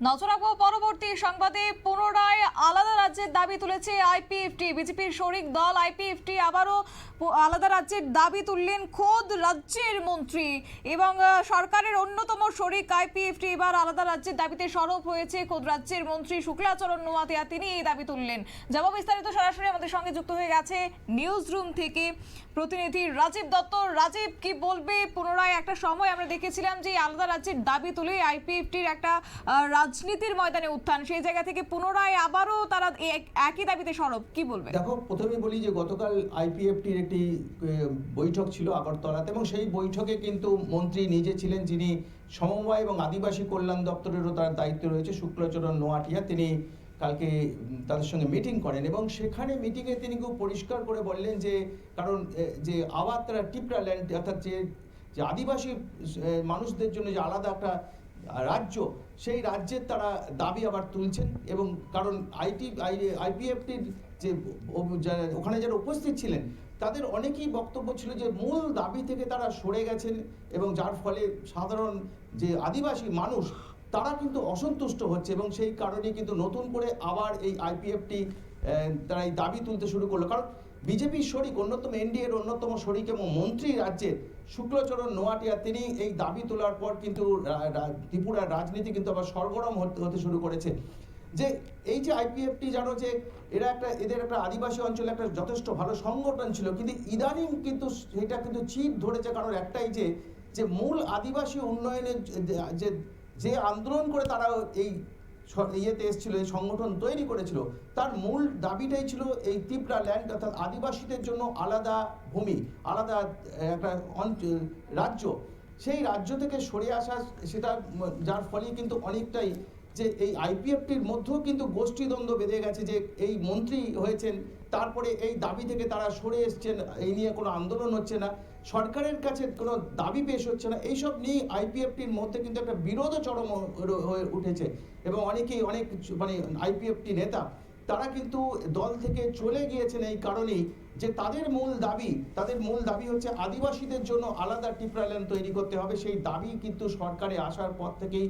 নজর রাখবো পরবর্তী সংবাদে। পুনরায় আলাদা রাজ্যের দাবি তুলেছে আইপিএফটি। বিজেপির শরিক দল আইপিএফটি আবারও আলাদা রাজ্যের দাবি তুললেন খোদ রাজ্যের মন্ত্রী এবং সরকারের অন্যতম শরিক আইপিএফটি এবার আলাদা রাজ্যের দাবিতে সরব হয়েছে খোদ রাজ্যের মন্ত্রী শুক্লাচরণ নোয়াতিয়া। তিনি এই দাবি তুললেন। যাব বিস্তারিত সরাসরি আমাদের সঙ্গে যুক্ত হয়ে গেছে নিউজ রুম থেকে প্রতিনিধি রাজীব দত্ত। রাজীব, কি বলবে? পুনরায় একটা সময় আমরা দেখেছিলাম যে আলাদা রাজ্যের দাবি তুলে আইপিএফটির একটা রাজনীতির ময়দানে উত্থান, সেই জায়গা থেকে পুনরায় আবারও তারা একই দাবিতে সরব, কি বলবে? দেখো, প্রথমে বলি যে গতকাল আইপিএফটির একটি বৈঠক ছিল আগরতলাতে এবং সেই বৈঠকে কিন্তু মন্ত্রী নিজে ছিলেন, যিনি সমবায় এবং আদিবাসী কল্যাণ দপ্তরেরও তার দায়িত্ব রয়েছে, শুক্লচরণ নোয়াটিয়া। তিনি কালকে তাদের সঙ্গে মিটিং করেন এবং সেখানে মিটিংয়ে তিনি খুব পরিষ্কার করে বললেন যে কারণ যে আবার তারা টিপরা ল্যান্ড অর্থাৎ যে আদিবাসী মানুষদের জন্য যে আলাদা একটা রাজ্য, সেই রাজ্যের তারা দাবি আবার তুলছেন। এবং কারণ আইপিএফটির যে ওখানে যারা উপস্থিত ছিলেন তাদের অনেকেই বক্তব্য ছিল যে মূল দাবি থেকে তারা সরে গেছেন এবং যার ফলে সাধারণ যে আদিবাসী মানুষ তারা কিন্তু অসন্তুষ্ট হচ্ছে এবং সেই কারণে কিন্তু নতুন করে আবার এই আইপিএফটি তারা এই দাবি তুলতে শুরু করলো। কারণ বিজেপির শরিক অন্যতম এনডিএর অন্যতম শরিক এবং মন্ত্রী রাজ্যের শুক্লচরণ নোয়াটিয়া, তিনি এই দাবি তোলার পর কিন্তু ত্রিপুরার রাজনীতি কিন্তু আবার সরগরম হতে শুরু করেছে। যে এই যে আইপিএফটি, জানো যে এদের একটা আদিবাসী অঞ্চলে একটা যথেষ্ট ভালো সংগঠন ছিল, কিন্তু ইদানিং কিন্তু সেটা কিন্তু চির ধরেছে। কারণ একটাই যে মূল আদিবাসী উন্নয়নের যে আন্দোলন করে তারা এই ইয়েতে এসেছিল, এই সংগঠন তৈরি করেছিল, তার মূল দাবিটাই ছিল এই ত্রিপুরা ল্যান্ড অর্থাৎ আদিবাসীদের জন্য আলাদা ভূমি, আলাদা একটা রাজ্য। সেই রাজ্য থেকে সরে আসা, সেটা যার ফলে কিন্তু অনেকটাই যে এই আইপিএফটির মধ্যেও কিন্তু গোষ্ঠীদ্বন্দ্ব বেঁধে গেছে। যে এই মন্ত্রী হয়েছেন, তারপরে এই দাবি থেকে তারা সরে এসছেন, এই নিয়ে কোনো আন্দোলন হচ্ছে না, সরকারের কাছে কোনো দাবি পেশ হচ্ছে না। এইসব নিয়ে আইপিএফটির মধ্যে কিন্তু একটা বিরোধ চরম হয়ে উঠেছে এবং অনেক মানে আইপিএফটি নেতা তারা কিন্তু দল থেকে চলে গিয়েছেন এই কারণেই যে তাদের মূল দাবি হচ্ছে আদিবাসীদের জন্য আলাদা টিপরা ল্যান্ড তৈরি করতে হবে। সেই দাবি কিন্তু সরকারে আসার পর থেকেই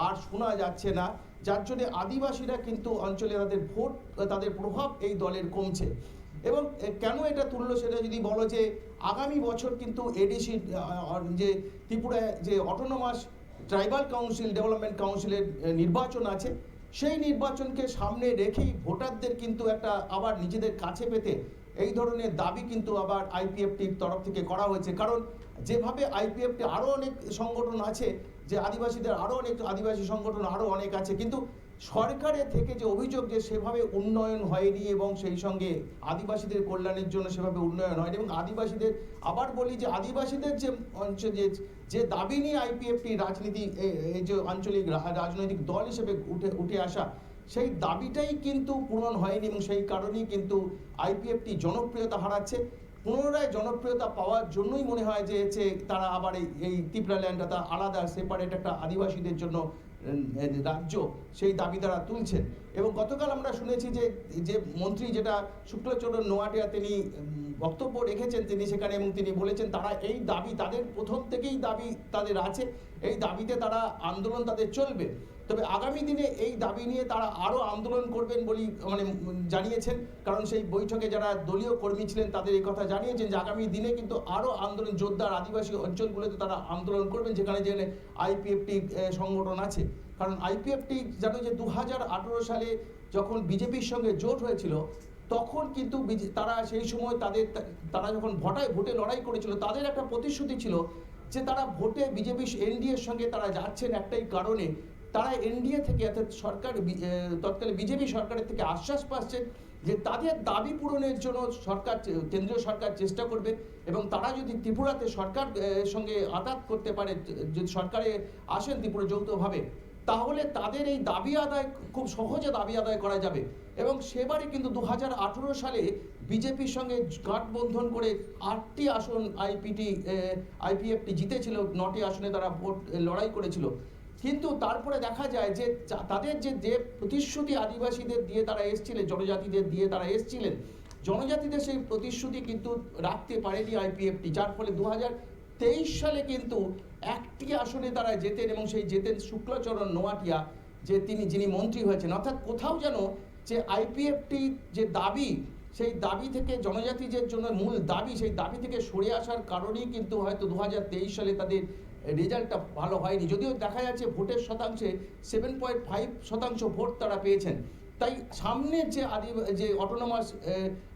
আর শোনা যাচ্ছে না, যার জন্য আদিবাসীরা কিন্তু অঞ্চলে তাদের ভোট, তাদের প্রভাব এই দলের কমছে। এবং কেন এটা তুললো সেটা যদি বলো, যে আগামী বছর কিন্তু এডিসি যে ত্রিপুরায় যে অটোনমাস ট্রাইবাল কাউন্সিল ডেভেলপমেন্ট কাউন্সিলের নির্বাচন আছে, সেই নির্বাচনকে সামনে রেখেই ভোটারদের কিন্তু একটা আবার নিজেদের কাছে পেতে এই ধরনের দাবি কিন্তু আবার আইপিএফটির তরফ থেকে করা হয়েছে। কারণ যেভাবে আইপিএফটি আরও অনেক সংগঠন আছে, যে আদিবাসীদের আরও অনেক আদিবাসী সংগঠন আরও অনেক আছে, কিন্তু সরকারের থেকে যে অভিযোগ যে সেভাবে উন্নয়ন হয়নি এবং সেই সঙ্গে আদিবাসীদের কল্যাণের জন্য সেভাবে উন্নয়ন হয়নি। এবং আদিবাসীদের আবার বলি যে আদিবাসীদের যে দাবি নিয়ে আইপিএফটি রাজনীতি এই যে আঞ্চলিক রাজনৈতিক দল হিসেবে উঠে আসা, সেই দাবিটাই কিন্তু পূরণ হয়নি এবং সেই কারণেই কিন্তু আইপিএফটি জনপ্রিয়তা হারাচ্ছে। পুনরায় জনপ্রিয়তা পাওয়ার জন্যই মনে হয় যে তারা আবার এই ত্রিপুরা ল্যান্ডটা আলাদা সেপারেট একটা আদিবাসীদের জন্য রাজ্য, সেই দাবি তারা তুলছেন। এবং গতকাল আমরা শুনেছি যে মন্ত্রী যেটা শুক্লচরণ নোয়াটিয়া, তিনি বক্তব্য রেখেছেন তিনি সেখানে, এবং তিনি বলেছেন তারা এই দাবি তাদের প্রথম থেকেই দাবি তাদের আছে, এই দাবিতে তারা আন্দোলন তাদের চলবে। তবে আগামী দিনে এই দাবি নিয়ে তারা আরও আন্দোলন করবেন বলেই মানে জানিয়েছেন। কারণ সেই বৈঠকে যারা দলীয় কর্মী ছিলেন তাদের এই কথা জানিয়েছেন যে আগামী দিনে কিন্তু আরও আন্দোলন জোরদার আদিবাসী অঞ্চলগুলোতে তারা আন্দোলন করবেন, যেখানে আইপিএফটি সংগঠন আছে। কারণ আইপিএফটি জানো যে 2018 সালে যখন বিজেপির সঙ্গে জোট হয়েছিল, তখন কিন্তু তারা সেই সময় তারা যখন ভোটে লড়াই করেছিল, তাদের একটা প্রতিশ্রুতি ছিল যে তারা ভোটে বিজেপি এনডিএর সঙ্গে তারা যাচ্ছেন একটাই কারণে, তারা এনডিএ থেকে অর্থাৎ তৎকালে বিজেপি সরকারের থেকে আশ্বাস পাচ্ছেন যে তাদের দাবি পূরণের জন্য কেন্দ্রীয় সরকার চেষ্টা করবে এবং তারা যদি ত্রিপুরাতে সরকার সঙ্গে আঘাত করতে পারে, যদি সরকারে আসেন ত্রিপুরা যৌথভাবে, তাহলে তাদের এই দাবি আদায় খুব সহজে দাবি আদায় করা যাবে। এবং সেবারে কিন্তু 2018 সালে বিজেপির সঙ্গে গাঠবন্ধন করে 8টি আসন আইপিএফটি জিতেছিল, 9টি আসনে তারা ভোট লড়াই করেছিল। কিন্তু তারপরে দেখা যায় যে তাদের যে প্রতিশ্রুতি আদিবাসীদের দিয়ে তারা এসেছিলেন, জনজাতিদের দিয়ে তারা এসেছিলেন, জনজাতিদের সেই প্রতিশ্রুতি কিন্তু রাখতে পারেনি আইপিএফটি, যার ফলে 2023 সালে কিন্তু 1টি আসনে তারা জেতেন এবং সেই জেতেন শুক্লচরণ নোয়াটিয়া, যে যিনি মন্ত্রী হয়েছেন, অর্থাৎ কোথাও যেন যে আইপিএফটি যে দাবি, সেই দাবি থেকে জনজাতি যে জন্য মূল দাবি, সেই দাবি থেকে সরে আসার কারণেই কিন্তু হয়তো 2023 সালে তাদের রেজাল্টটা ভালো হয়নি। যদিও দেখা যাচ্ছে ভোটের শতাংশে 7.5% ভোট তারা পেয়েছেন। তাই সামনের যে অটোনমাস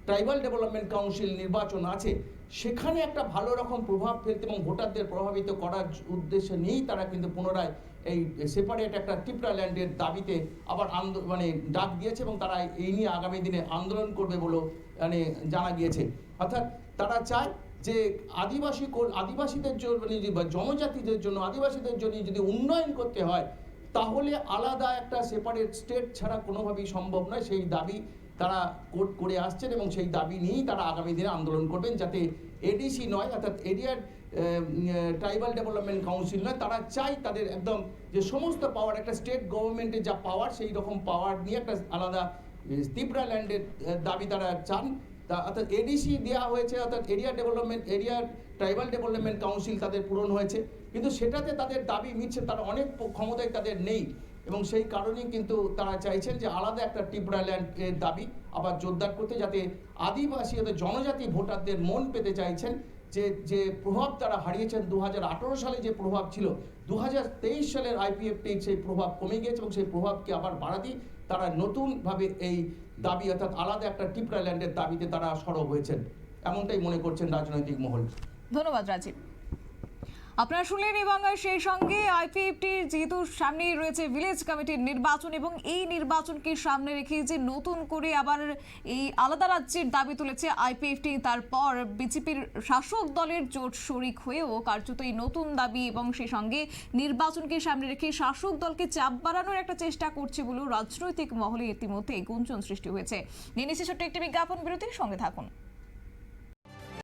ট্রাইবাল ডেভেলপমেন্ট কাউন্সিল নির্বাচন আছে, সেখানে একটা ভালো রকম প্রভাব ফেলতে এবং ভোটারদের প্রভাবিত করার উদ্দেশ্যে নিয়েই তারা কিন্তু পুনরায় এই সেপারেট একটা ত্রিপুরা ল্যান্ডের দাবিতে আবার ডাক দিয়েছে এবং তারা এই নিয়ে আগামী দিনে আন্দোলন করবে বলেও জানা গিয়েছে। অর্থাৎ তারা চায় যে আদিবাসীদের জন্য বা জনজাতিদের জন্য, আদিবাসীদের জন্য যদি উন্নয়ন করতে হয়, তাহলে আলাদা একটা সেপারেট স্টেট ছাড়া কোনোভাবেই সম্ভব নয়। সেই দাবি তারা কোর্ট করে আসছেন এবং সেই দাবি নিয়েই তারা আগামী দিনে আন্দোলন করবেন, যাতে এডিসি নয়, অর্থাৎ এরিয়ার ট্রাইবাল ডেভেলপমেন্ট কাউন্সিল নয়, তারা চাই তাদের একদম যে সমস্ত পাওয়ার, একটা স্টেট গভর্নমেন্টের যা পাওয়ার, সেই রকম পাওয়ার নিয়ে একটা আলাদা ত্রিপুরা ল্যান্ডের দাবি তারা চান। অর্থাৎ এডিসি দেওয়া হয়েছে, অর্থাৎ এরিয়ার ট্রাইবাল ডেভেলপমেন্ট কাউন্সিল তাদের পূরণ হয়েছে, কিন্তু সেটাতে তাদের দাবি মিটছে, তার অনেক ক্ষমতায় তাদের নেই এবং সেই কারণেই কিন্তু তারা চাইছেন যে আলাদা একটা ত্রিপুরা ল্যান্ডের দাবি আবার জোরদার করতে, যাতে আদিবাসী জনজাতি ভোটারদের মন পেতে চাইছেন যে প্রভাব তারা হারিয়েছেন 2018 সালে যে প্রভাব ছিল, 2023 সালের আইপিএফটি সেই প্রভাব কমে গিয়েছে এবং সেই প্রভাবকে আবার বাড়াতেই তারা নতুনভাবে এই দাবি, অর্থাৎ আলাদা একটা ত্রিপুরা ল্যান্ডের দাবিতে তারা সরব হয়েছেন, এমনটাই মনে করছেন রাজনৈতিক মহল। ধন্যবাদ রাজীব। আপনারা শুনলেন এবং সেই সঙ্গে আইপিএফটির যেহেতু সামনেই রয়েছে ভিলেজ কমিটির নির্বাচন এবং এই নির্বাচনকে সামনে রেখে যে নতুন করে আবার এই আলাদা রাজ্যের দাবি তুলেছে আইপিএফটি, তারপর বিজেপির শাসক দলের জোট শরিক হয়েও কার্যত এই নতুন দাবি এবং সেই সঙ্গে নির্বাচনকে সামনে রেখে শাসক দলকে চাপ বাড়ানোর একটা চেষ্টা করছে বলেও রাজনৈতিক মহলে ইতিমধ্যে গুঞ্জন সৃষ্টি হয়েছে। নিয়ে নিচ্ছে ছোট্ট একটি বিজ্ঞাপন বিরতির সঙ্গে থাকুন।